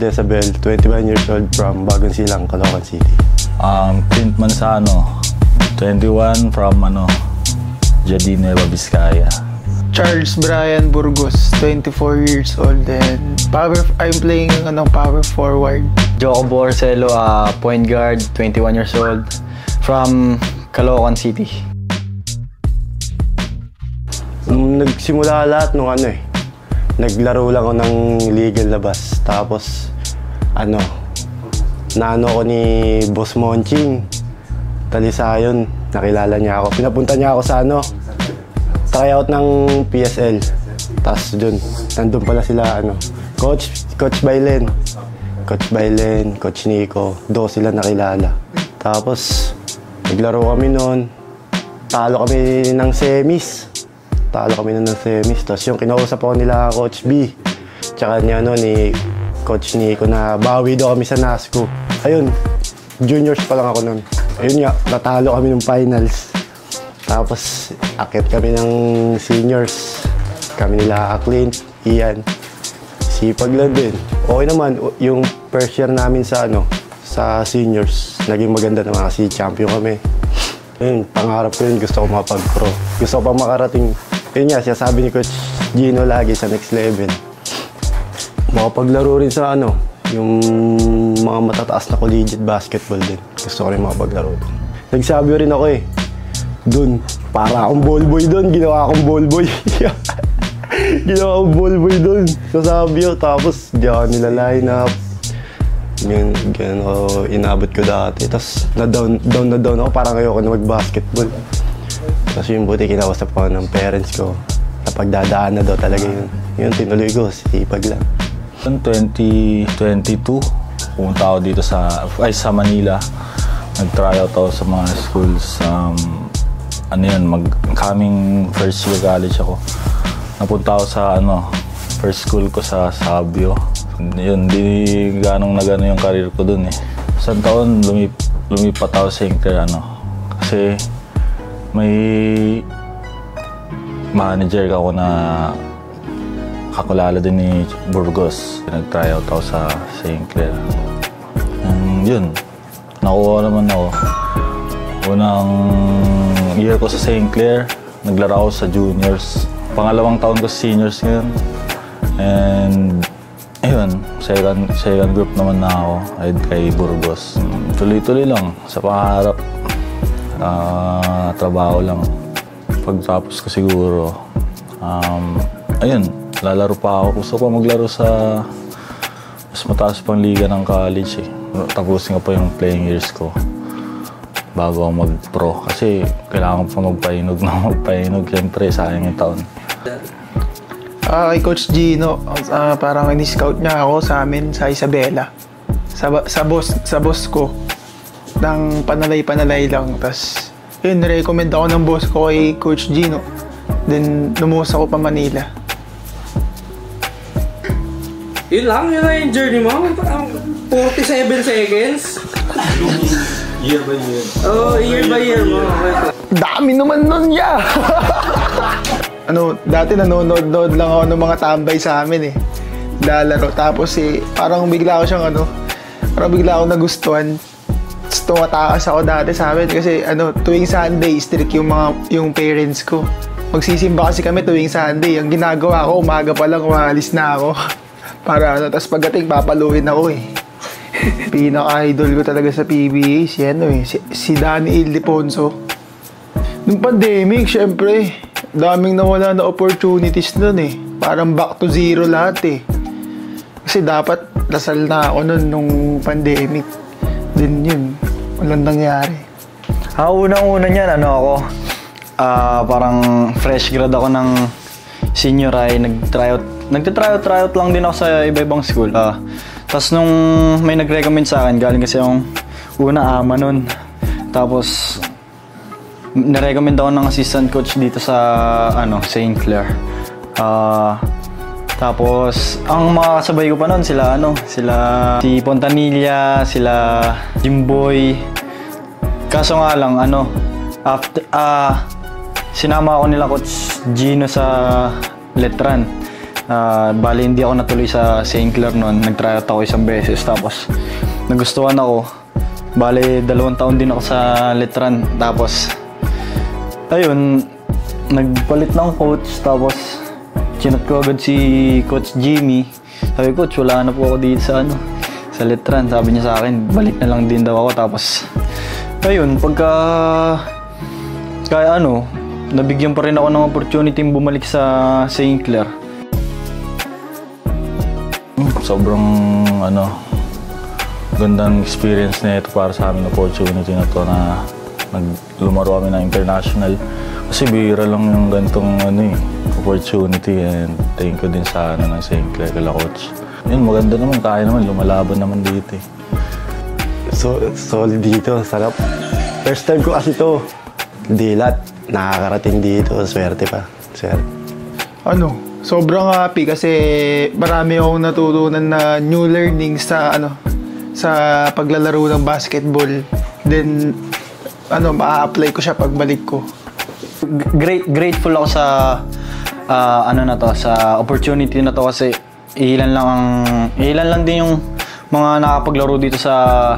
Decibel, 21 years old from Bagong Silang, Caloocan City. Clint Manzano, 21 from Jardine Nueva Vizcaya. Charles Brian Burgos, 24 years old and I'm playing power forward. Joko Borcelo, point guard, 21 years old from Caloocan City. Nagsimula lahat nung naglaro lang ako ng legal labas. Tapos naano ko ni Boss Monching Talisayon, nakilala niya ako. Pinapunta niya ako sa tryout ng PSL. Tapos nandun pala sila Coach Bailen, Coach Nico, doon sila nakilala. Tapos naglaro kami noon, talo kami ng semis. Tapos yung kinausap ako nila Coach B, tsaka ni Coach Nico na bawi daw kami sa NASCO. Ayun, juniors pa lang ako noon. Ayun nga, natalo kami ng finals. Tapos akit kami ng seniors. Kami nila Clint, Ian. Sipag lang din. Okay naman, yung first year namin sa seniors, naging maganda naman kasi champion kami. Ayun, pangarap ko yun, gusto ko makapag-pro. Gusto ko pa makarating. Yun nga, siya sabi ni Coach Gino lagi sa next level. Makapaglaro rin sa yung mga matataas na collegiate basketball din. Gusto ko rin makapaglaro. Nagsabi rin ako dun, para akong ballboy dun, ginawa akong ballboy. Ginawa akong ballboy dun. Sasabi ko, tapos di ako nila line up. Ganun inabot ko dati. Tapos na-down ako, parang ayoko na mag-basketball. Tapos yung buti kinausap ko ng parents ko. Napagdadaan na daw talaga yun. Yun, tinuloy ko, sipag lang. 2022, pumunta ako dito sa Manila. Nag-tryout ako sa mga schools. Coming first year college ako. Napunta ako sa first school ko sa Sabio. Yun, di ganong nagano yung career ko dun eh. Isang taon, lumipat ako sa St. Clair, kasi may manager ako na kakulala din ni Burgos. Nag-tryout ako sa St. Clair. Yun, nakuha naman ako. Unang year ko sa St. Clair, naglaro ako sa juniors. Pangalawang taon ko sa seniors ngayon. And ayun, second group naman na ako kay Burgos. Tuloy-tuloy lang sa pangarap. Trabaho lang. Pagtapos ko siguro, ayun, lalaro pa ako. Gusto ko maglaro sa mas mataas pang liga ng college eh. Tapusin ko pa yung playing years ko bago ako mag-pro. Kasi kailangan ko pa magpahinog. Siyempre, sayang yung taon. Kay Coach Gino, parang ini-scout niya ako sa amin sa Isabela. Sa boss ko. Nang panalay lang. Tapos, yun, recommend ako ng boss ko kay Coach Gino. Then, lumuwas ako pa Manila. Yun lang yung journey mo? 47 seconds? Year by year. Oh, year by year mo. Dami naman nun niya! Dati nanonood lang ako ng mga tambay sa amin eh. Lalaro. Tapos parang bigla ako nagustuhan. Tumatakas ako dati sa amin kasi tuwing Sunday, strict yung parents ko. Magsisimba kasi kami tuwing Sunday. Ang ginagawa ko, umaga pa lang, umalis na ako. Para tapos pagdating, papaluin ako eh. Pinaka-idol ko talaga sa PBA, si Danny Ildefonso. Nung pandemic, syempre, daming nawala na opportunities nun eh. Parang back to zero lahat eh. Kasi dapat lasal na ako nun nung pandemic. Din yun, walang nangyari. Unang-una niyan, parang fresh grad ako ng senior high. Nagte-tryout lang din ako sa iba-ibang school. Tapos nung may nag-recommend sa akin, galing kasi yung una ama nun. Tapos na-recommend ako ng assistant coach dito sa St. Clair. Tapos ang mga kasabay ko pa noon sila si Pontanilla, sila Jimboy. Kaso nga lang sinama ako nila Coach Gino sa Letran. Bali hindi ako natuloy sa St. Clair noon. Nag-tryout ako isang beses tapos nagustuhan ako. Bali 2 taon din ako sa Letran. Tapos ayun, nagpalit ng coach tapos chinat ko agad si Coach Jimmy. Sabi ko, Coach, wala na po ako dito sa Letran. Sabi niya sa akin, balik na lang din daw ako. Tapos ayun, kaya nabigyan pa rin ako ng opportunity bumalik sa St. Clair. Sobrang gandang experience na ito para sa amin, opportunity na to na lumaro kami ng international. Kasi bihira lang yung gantong opportunity, and thank you din sa ng St. Clair kala Coach. Yun, maganda naman, kaya naman, lumalaban naman dito. So, solid dito, sarap. First time ko kasi to. Dilat, nakakarating dito, swerte pa. Swerte. Sobrang happy kasi marami akong natutunan na new learnings sa paglalaro ng basketball. Then ma-apply ko siya pagbalik ko. Grateful ako sa sa opportunity na to kasi ilan lang din yung mga nakakapaglaro dito sa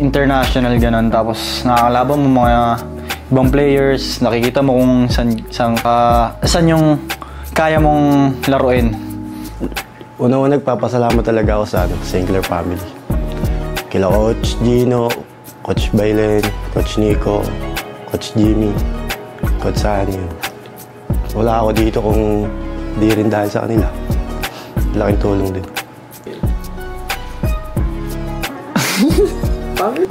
international ganun. Tapos nakakalaban mo mga ibang players, nakikita mo kung saan yung kaya mong laruin. Una-una nagpapasalamat talaga ako sa St. Clair family. Kila Coach Gino, Coach Bailen, Coach Nico, Coach Jimmy, Coach Sani. Wala ako dito kung di rin dahil sa kanila. Laking tulong din.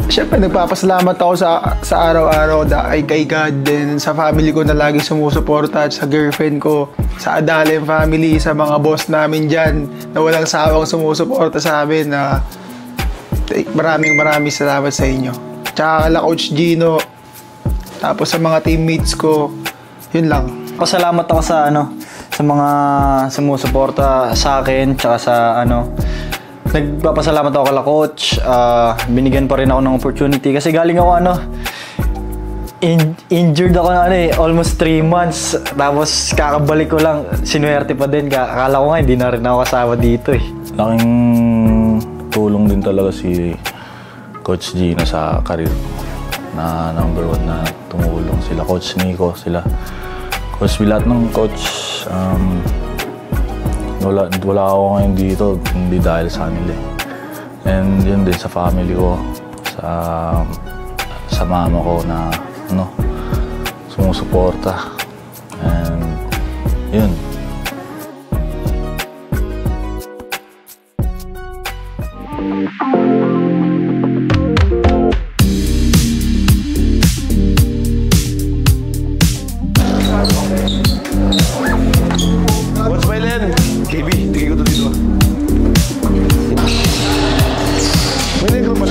Siyempre, nagpapasalamat ako sa araw-araw kay God din, sa family ko na lagi sumusuporta, at sa girlfriend ko, sa Adalem family, sa mga boss namin dyan na walang sawang sumusuporta sa amin. Maraming salamat sa inyo. Tsaka kala Coach Gino, tapos sa mga teammates ko, yun lang. Pasalamat ako sa mga sumusuporta sa akin, tsaka sa nagpapasalamat ako kala Coach. Binigyan pa rin ako ng opportunity kasi galing ako injured ako na almost 3 months. Tapos kakabalik ko lang, sinuwerte pa din. Akala ko nga hindi na rin ako kasama dito Laking tulong din talaga si Coach Gino sa career ko. Na number 1 na tumulong sila Coach Nico, sila Coach lahat ng coach. Wala ako ngayon dito, hindi dahil sa kanila. And yun din sa family ko, sa mama ko na sumusuporta. And yun. Coach Bailen! KB, tigay ko to dito. Bailen ko naman.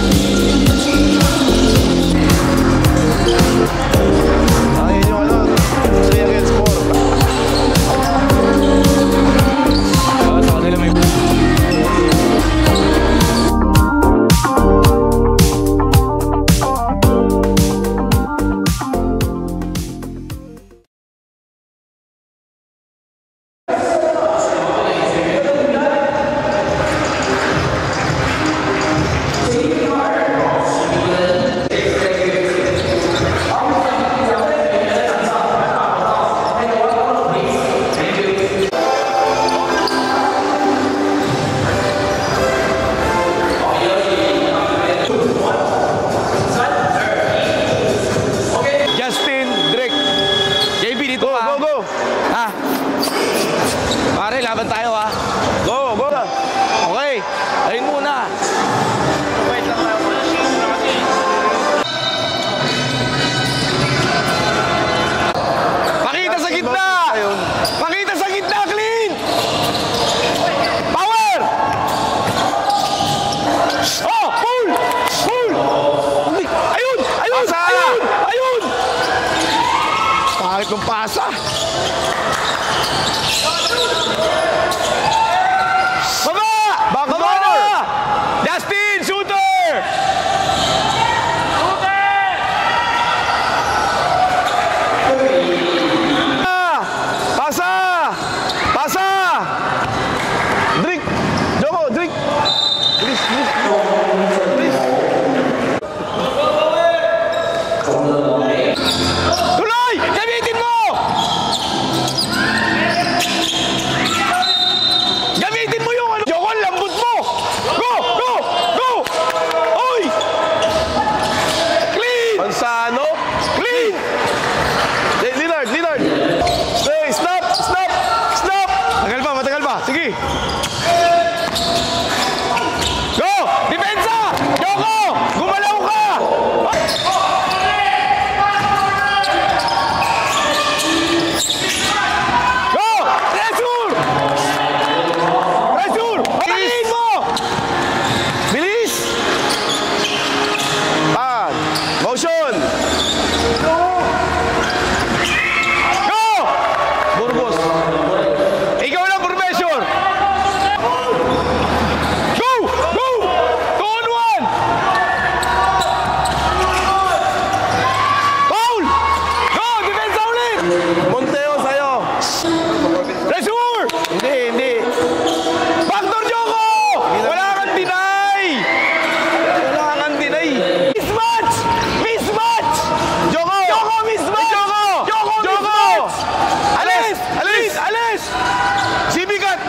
Ang inyong 3 against 4. Sa kanila may... laban tayo ha. Go, go. Okay, ayun muna. Wait lang tayo. Pakita sa gitna! Pakita sa gitna, clean! Power! Oh, pull! Pull! Ayun! Ayun! Pasa! Ayun! Ayun! Pangit ng pasa. Baba! Baba na! Justin, shooter! Shooter! Pasa! Pasa! Lozano. Clean! Lillard. Stay, stop. Matagal pa. Sige. Go! Depensa! Yoko! Gumalaw ka! Go! Pressure! Patayin mo! Bilis! Motion! Go! Burgos! Ikaw lang, Professor! Go! 2-on-1! Foul! Go! Depensa ulit! Monteo sa'yo! Pressure! Hindi. Backdoor Joko! Wala kang deny! Mismatch! Joko! Mismatch! Joko! Alis! Sibigat!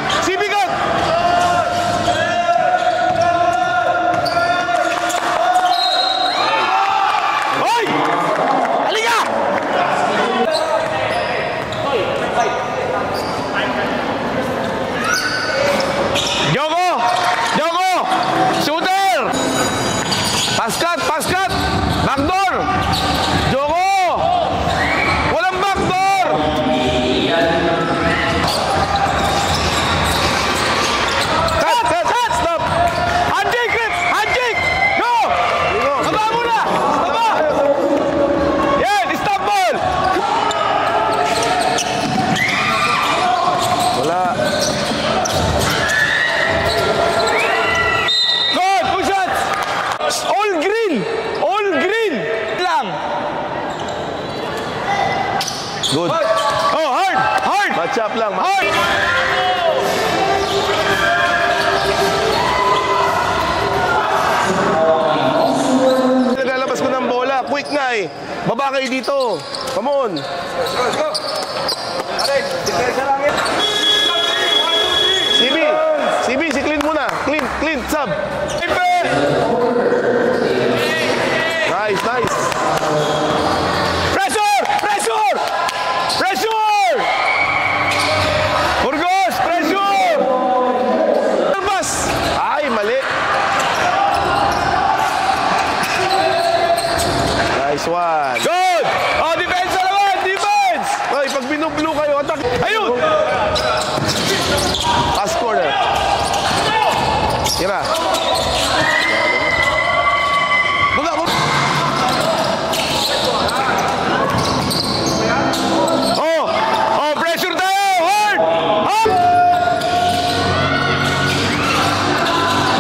Hoy! Halika! Joko! Shooter! Pass cut! Backdoor! Joko! Walang backdoor! Cut! Stop! Handshake! Go! Baba muna! Baba! Yan! Stop ball! Wala. Good! Two shots! All green lang. Good. Oh, hard. Match up lang. Hard. Naglalabas ko ng bola. Quick nga eh. Baba kayo dito. Come on. Let's go. CB, si clean muna. Clean, sub. Nice. Pressure! Burgos, pressure! Pass! Ay, mali. Nice one. Good! Oh, defense! Oy, pag binublo kayo, attack. Ayun! Pass corner. Tira. Oh, pressure tayo! Hard!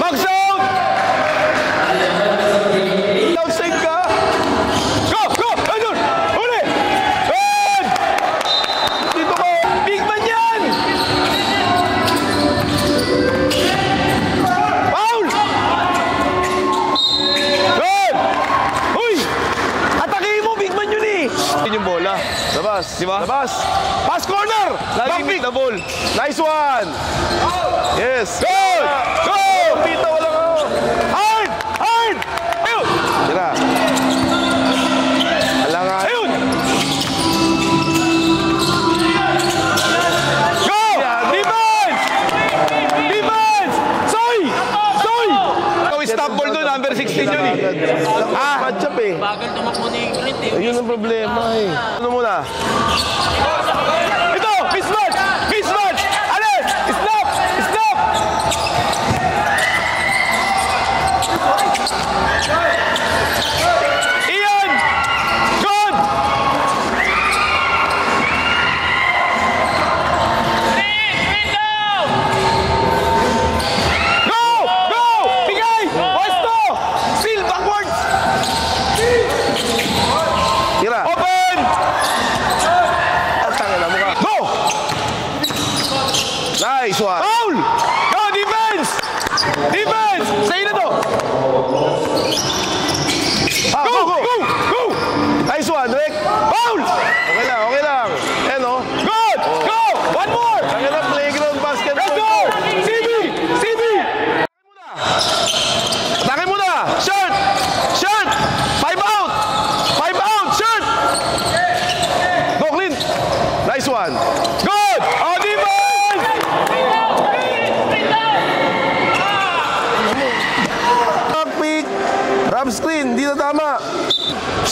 Box out! Outside ka! Go! Ayun! Uli! Good! Dito ko! Big man yan! Foul! Good! Uy! Atakihin mo! Big man yun eh! Yun yung bola. Labas. Diba? Labas. Pass corner! Laging na ball. Nice one! Yes! Go! Pita, wala ka! Hard! Ayun! Tira. Alangan. Ayun! Go! Defense! Soy! Ikaw stop ball doon. Number 16 yun eh. Match up eh. Bagal tumakbo ni Clint eh. Ayun ang problema eh. Ano muna? Ito! Mismatch! Alis! Stop! Ian! Good! Go! Bigay! Westo! Seal backwards! Tira! Open! At tangin na mukha. Go!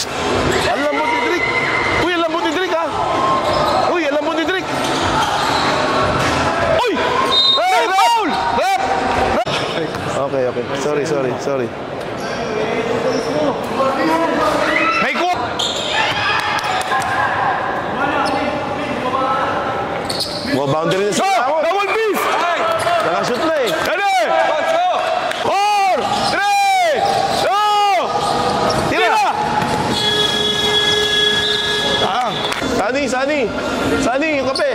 Ang lambot ni Drake. Uy, ang lambot ni Drake, ha? Uy, ang lambot ni Drake. Uy! Hey, foul! Rep! Okay. Sorry. May ko! Mga boundary na siya. Double piece! Nakashoot na eh. Ready! 4, 3, 2! Tira! Sani, yung kape.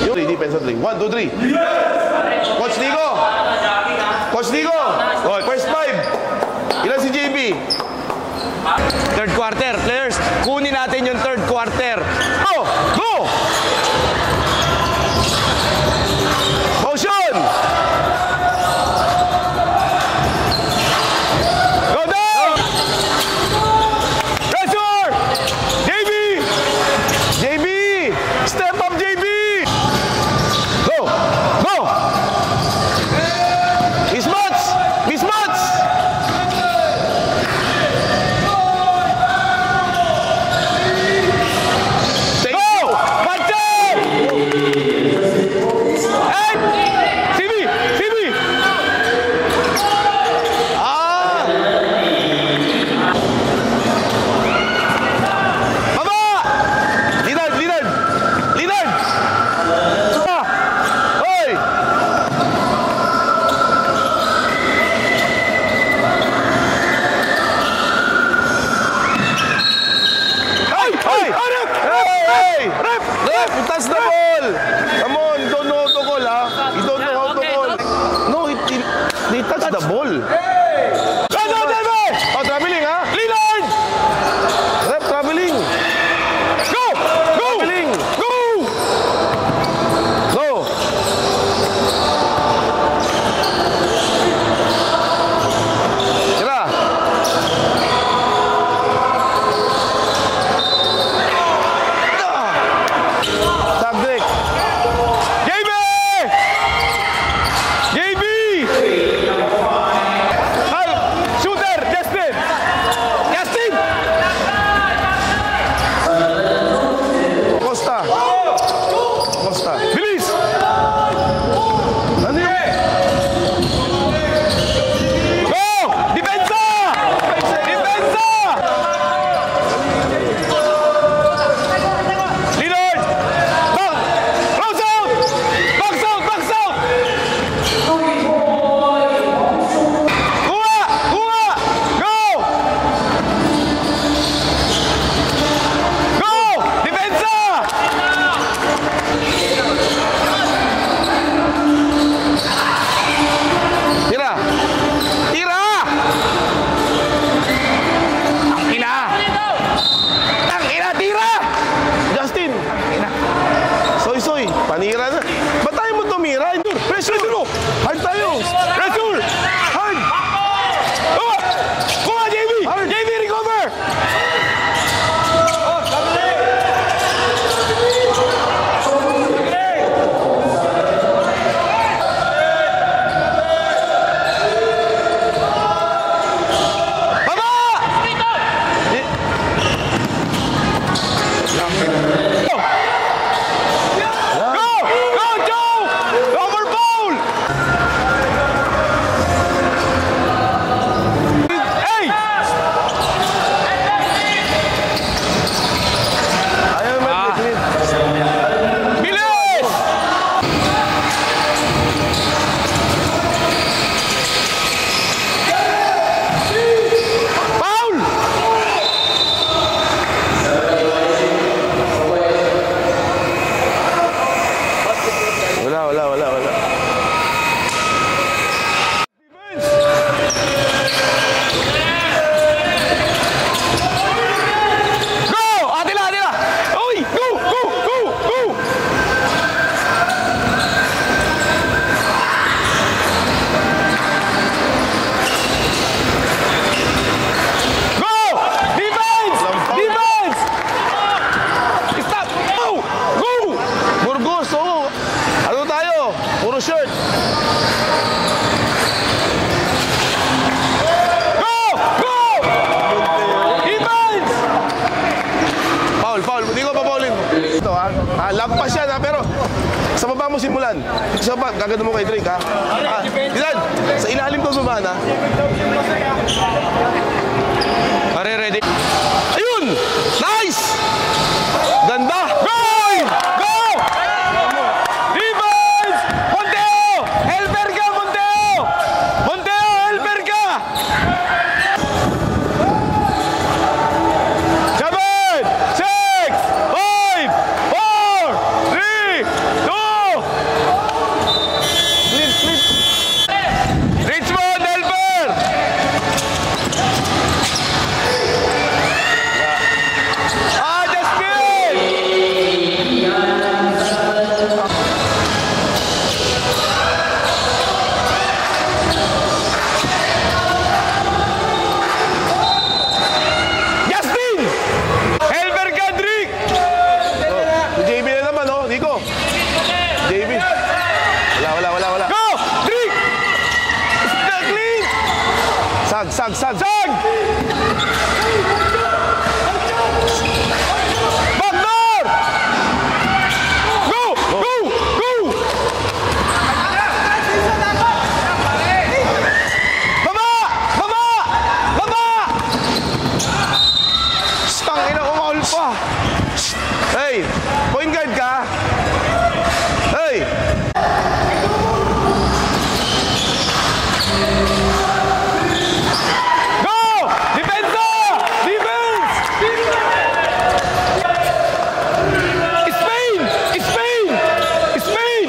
Yung defense on 3. 1, 2, 3. Coach Nico! Oh, first 5. Ilan si JB? Third quarter. Players, kunin natin yung third quarter. Go! Motion! Go down! Pressure! JB! Step up, JB! Go! Mismatch! Go! Matcha! mo simulan. Isa pa, gagano mo kay Drake, ha? Ilan? Sa ilalim to sumahan, ha? Pare, ready? Ayun! Nice! Ganda! Goal! Go! Defense! Monteo! Helper ka, Monteo! Monteo, helper ka! 7, 6, 5, 4, 3, 2! Richmond, helper! Justin! Justin! Helper ka, Drake! Si JB na naman, oh. Nico. JB. Wala. Go! Drake! Clean! Sag! Sag! Backdoor! Go! Baba! Tangina, umaul pa. Hey, point guard ka. Hey. Go! Defensa! Defense! Spain!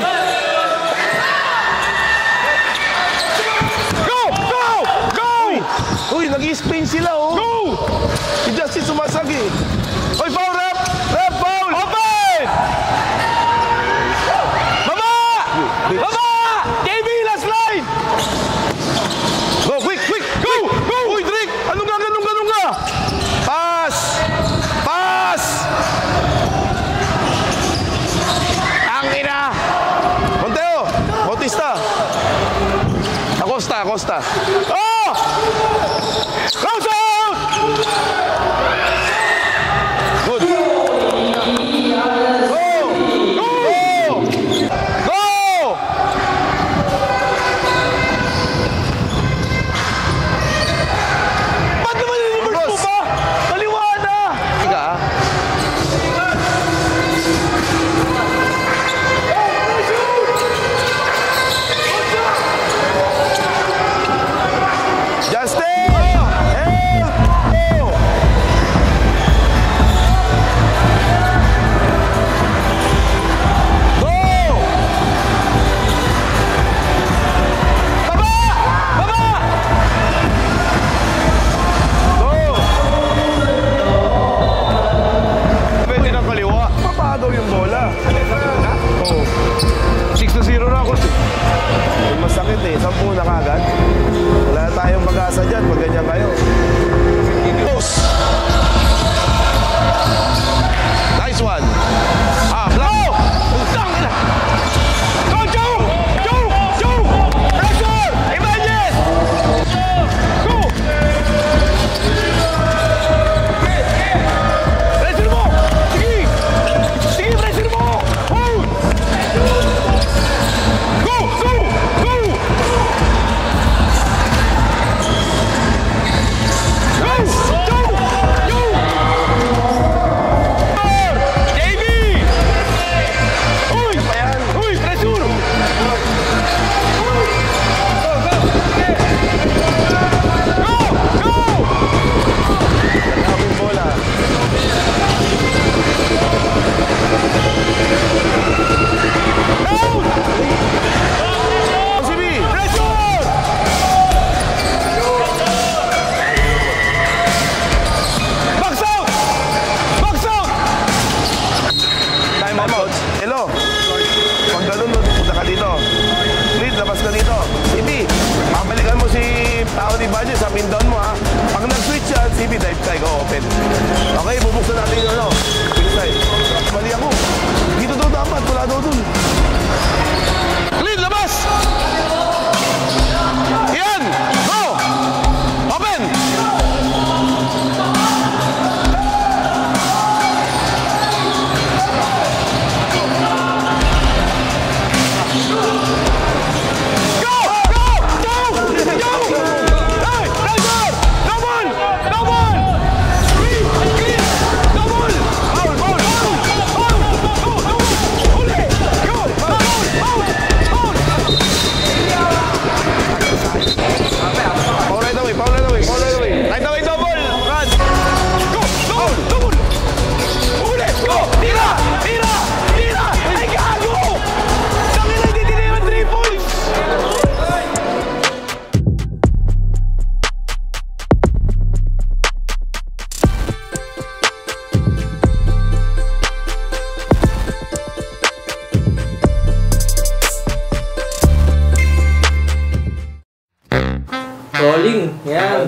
Go! Uy, nag-i-Spain sila, oh. Go! Si Justin sumasagi. Uy, foul, rep! Rep, foul! Open! Baba! KB, last line! Go, quick! Go! Uy, Drake! Anong ganun ka? Pass! Angina! Monteo! Bautista! Acosta! Oh! Close out! Good! Go! Ba't naman in-reverse mo ba? Kaliwa na! Ika, ah. Justin! Help! Pwede ng kaliwa. Papagaw yung bola. Oo. 6-0 na ako. Yung masakit eh. 10 na kagad. Wala na tayong pag-asa dyan. Pag ganyan kayo. Nice one. Block. Tangina! Go, Joe! Pressure! Ibanez! Go! Pressure mo! Sige, pressure mo! Hold! Go!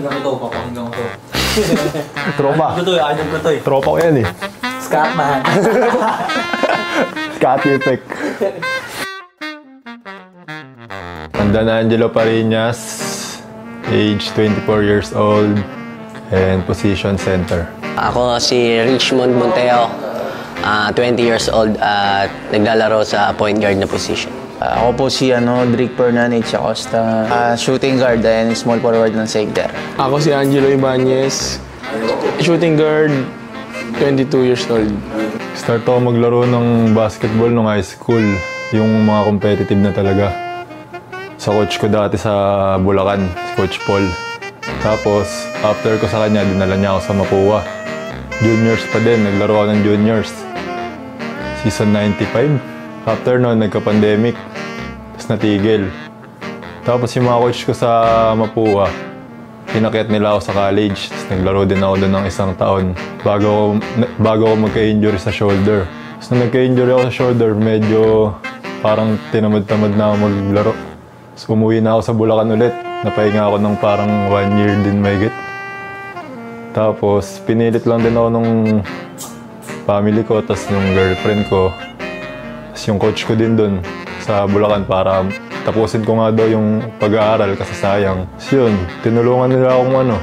hanggang ito, papakinggan ko to. Tropa. Idol ko to eh. Tropa ko yan eh. Scatman. Scotty effect. Dan Angelo Parinas, age 24 years old, and position center. Ako si Richmond Monteo, 20 years old at naglalaro sa point guard na position. Ako po si Drake Pernan, H. Acosta, shooting guard and small forward ng Saigler. Ako si Angelo Ibanez, shooting guard, 22 years old. Start ako maglaro ng basketball nung high school, yung mga competitive na talaga. Sa coach ko dati sa Bulacan, si Coach Paul. Tapos, after ko sa kanya, dinala niya ako sa Mapua. Juniors pa din, naglaro ako ng juniors. Season 95. After noon, nagka-pandemic. Tapos natigil. Tapos yung mga coach ko sa Mapua, pinakyat nila ako sa college. Tapos naglaro din ako doon ng isang taon bago ako magka-injury sa shoulder. Tapos nung nagka-injury ako sa shoulder, medyo parang tinamad-tamad na ako maglaro. Tapos umuwi na ako sa Bulacan ulit. Napahinga ako ng parang 1 year din mahigit. Tapos pinilit lang din ako nung family ko, tapos nung girlfriend ko. Tapos yung coach ko din doon sa Bulacan para tapusin ko nga daw yung pag-aaral kasi sayang. Tapos yun, tinulungan nila akong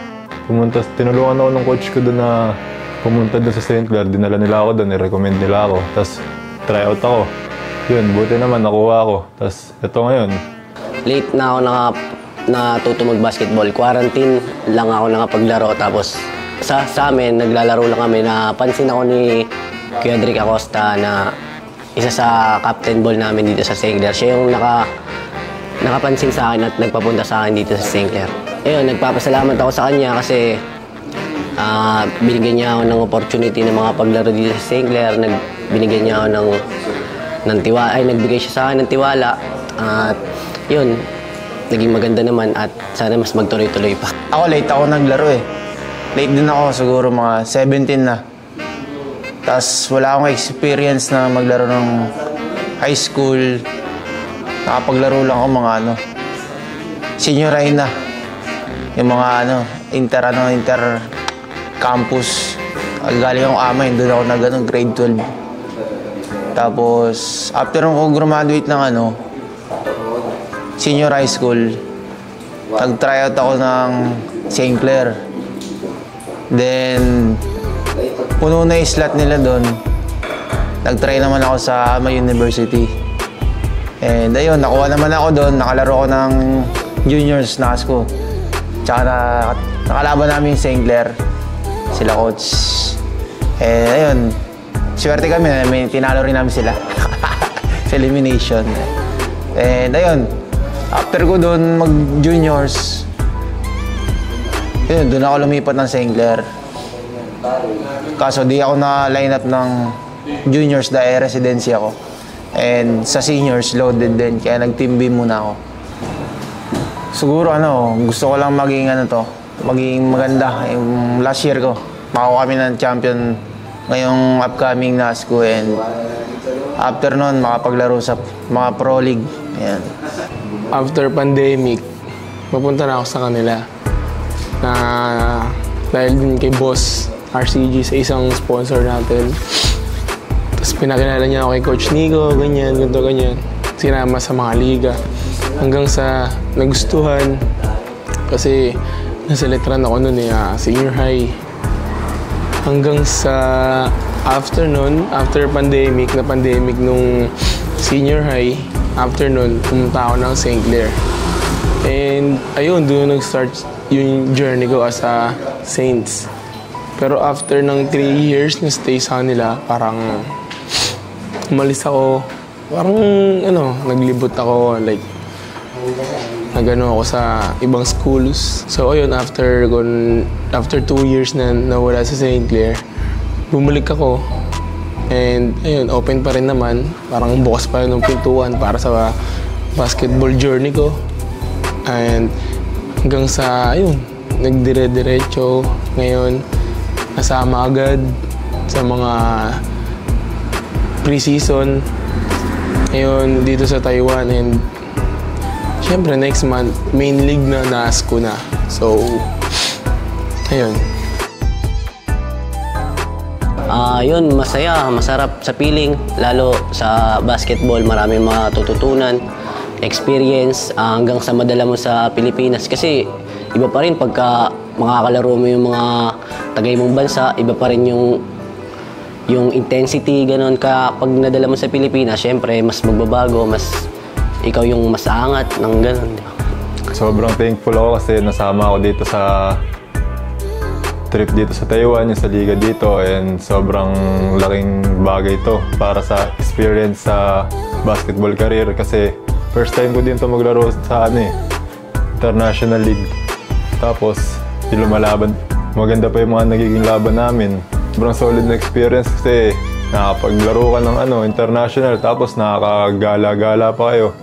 tinulungan ako ng coach ko doon na pumunta doon sa St. Clair. Dinala nila ako doon, i-recommend nila ako. Tapos tryout ako. Yun, buti naman nakuha ako. Tapos ito ngayon. Late na ako natuto mag-basketball. Quarantine lang ako nakapaglaro. Tapos sa amin, naglalaro lang kami. Napansin ako ni Kuya Drake Acosta na isa sa captain ball namin dito sa St. Clair. Siya yung nakapansin sa akin at nagpapunta sa akin dito sa St. Clair. Ayun, nagpapasalamat ako sa kanya kasi binigyan niya ako ng opportunity na mga paglaro dito sa St. Clair. Binigyan niya ako nagbigay siya sa akin ng tiwala. At yun, naging maganda naman at sana mas magtuloy-tuloy pa. Ako late ako naglaro eh. Late din ako, siguro mga 17 na. Tapos wala akong experience na maglaro ng high school. Nakapaglaro lang ako mga senior high na. Yung mga inter campus. Galing akong Amay, doon ako grade 12. Tapos after ako graduate ng senior high school, nag-tryout ako ng St. Clair. Then, puno na yung slot nila doon. Nag-try naman ako sa Ama University. And ayun, nakuha naman ako doon. Nakalaro ako ng juniors na ASCO. Tsaka nakalaban namin yung St. Clair. Sila coach. And ayun, swerte kami. Tinalo rin namin sila. Sa elimination. And ayun, after ko doon mag-juniors, doon ako lumipat ng St. Clair. Kaso di ako na-line up ng juniors dahil residency ako. And sa seniors, loaded din. Kaya nag-team B muna ako. Siguro gusto ko lang maging maging maganda. Yung last year ko, makuha kami ng champion ngayong upcoming na ASCO. And after nun, makapaglaro sa mga pro league. Ayan. After pandemic, mapunta na ako sa kanila na dahil din kay Boss RCG sa isang sponsor natin. Tapos pinakilala niya ako kay Coach Nico, ganyan. Sinama sa mga liga. Hanggang sa nagustuhan kasi nasa letran ako noon senior high. Hanggang sa after pandemic nung senior high, after nun, pumunta ako ng St. Clair. And ayun, doon nag-start yung journey ko as a Saints. Pero after ng 3 years na stay sa kanila, parang umalis ako. Parang naglibot ako, like, nagano ako sa ibang schools. So ayun, after 2 years na nawala sa St. Clair, bumalik ako. And ayun, open pa rin naman. Parang bukas pa rin ng pintuan para sa basketball journey ko. And hanggang sa, nagdire-diretso. Ngayon, nasama agad sa mga pre-season. Ngayon, dito sa Taiwan. And syempre, next month, main league na ASCO na. So, Ayun. Yun, masaya, masarap sa feeling. Lalo sa basketball, maraming matututunan, experience, hanggang sa madala mo sa Pilipinas. Kasi iba pa rin pagka makakalaro mo yung mga tagay mong bansa, iba pa rin yung intensity, ganun. Pag nadala mo sa Pilipinas, syempre, mas magbabago, ikaw yung mas aangat ng ganun. Sobrang thankful ako kasi nasama ako dito sa trip dito sa Taiwan, yung sa liga dito, and sobrang laking bagay ito para sa experience sa basketball career kasi first time ko din ito maglaro sa International League. Tapos, lumalaban. Maganda pa yung mga nagiging laban namin. Sobrang solid na experience kasi nakapaglaro ka ng international tapos nakakagala-gala pa kayo.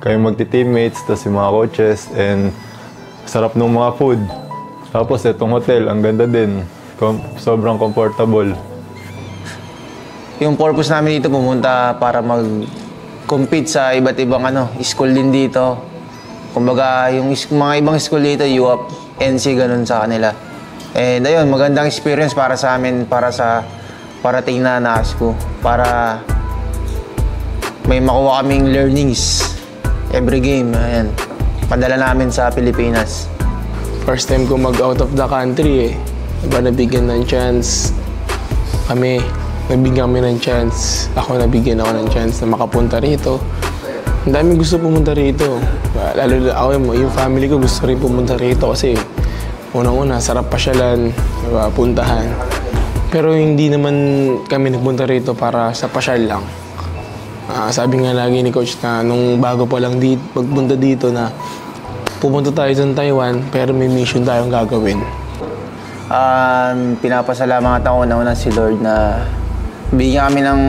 Kayo magti-teammates, tapos yung mga coaches, and sarap ng mga food. Tapos itong hotel, ang ganda din. Sobrang comfortable. Yung purpose namin dito pumunta para mag-compete sa iba't ibang school din dito. Kumbaga, yung mga ibang school dito, UAP, NC, ganun sa kanila. And ayun, magandang experience para sa amin, para sa parating na ASCO. Para may makuha kaming learnings every game. Ayan, padala namin sa Pilipinas. First time ko mag-out of the country Diba, nabigyan ng chance kami. Nabigyan kami ng chance. Nabigyan ako ng chance na makapunta rito. Ang dami gusto pumunta rito. Lalo ako, yung family ko gusto rin pumunta rito kasi unang-una, sarap pasyalan, diba, puntahan. Pero hindi naman kami nagpunta rito para sa pasyal lang. Sabi nga lagi ni Coach na nung bago pa lang magpunta dito na pupunta tayo sa Taiwan pero may mission tayong gagawin. Pinapasalamat ako na si Lord na bigyan kami ng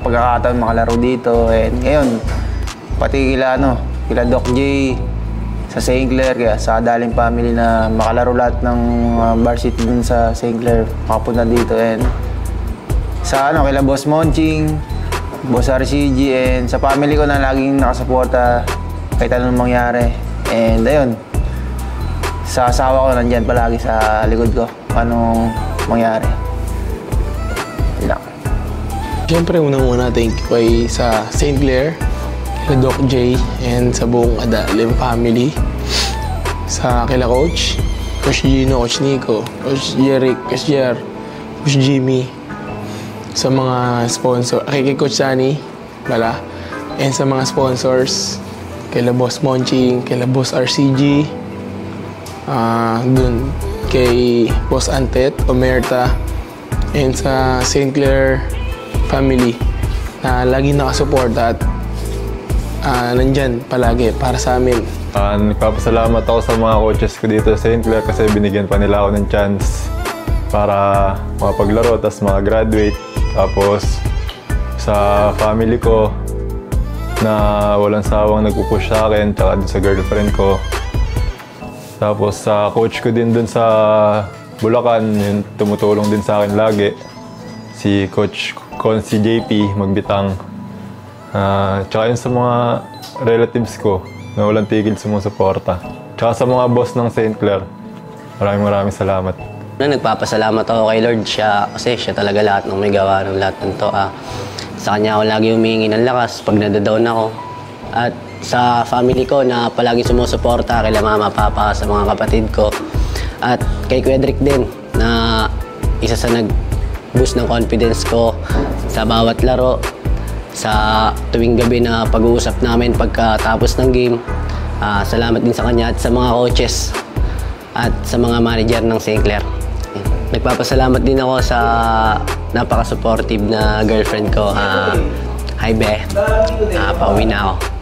pagkakataon makalaro dito. And ngayon, pati kila Doc J, sa St. Clair, kaya sa Daling family na makalaro lahat ng varsity dun sa St. Clair, makapunta dito. And sa kila Boss Monching, Boss RCG, and sa family ko na laging nakasuporta kahit anong mangyari. And ayun, sa asawa ko nandyan palagi sa likod ko anong mangyari. Siyempre, unang-una thank you kay sa St. Clair, kay Doc J, and sa buong Adalim family. Sa kila Coach Gino, Coach Nico, Coach Jeric, Coach Jer, Coach Jimmy. Sa mga sponsor, kay Coach Sunny, and sa mga sponsors, kila Boss Monching, kila Boss RCG, dun kay Boss Antet, Omerta, and sa St. Clair family na lagi nakasuporta at nandyan palagi para sa amin. Nagpapasalamat ako sa mga coaches ko dito sa St. Clair kasi binigyan pa nila ako ng chance para makapaglaro tapos makagraduate. Tapos sa family ko na walang sawang nagpupush sa akin tsaka dun sa girlfriend ko. Tapos sa coach ko din dun sa Bulacan, yung tumutulong din sa akin lagi. Si Coach Consi JP Magbitang. Tsaka yun sa mga relatives ko na walang tigil sumusuporta. Tsaka sa mga boss ng St. Clair, maraming salamat. Nagpapasalamat ako kay Lord kasi siya talaga lahat ng may gawa ng lahat ng to. Sa kanya ako lagi humihingi ng lakas pag nadadown ako. At sa family ko na palagi sumusuporta, kay mama, papa, sa mga kapatid ko. At kay Kuya Drick din na isa sa nag-boost ng confidence ko sa bawat laro. Sa tuwing gabi na pag-uusap namin pagkatapos ng game. Salamat din sa kanya at sa mga coaches at sa mga manager ng St. Clair. Nagpapasalamat din ako sa napaka-supportive na girlfriend ko. Hi, Be. Pauwi na ako.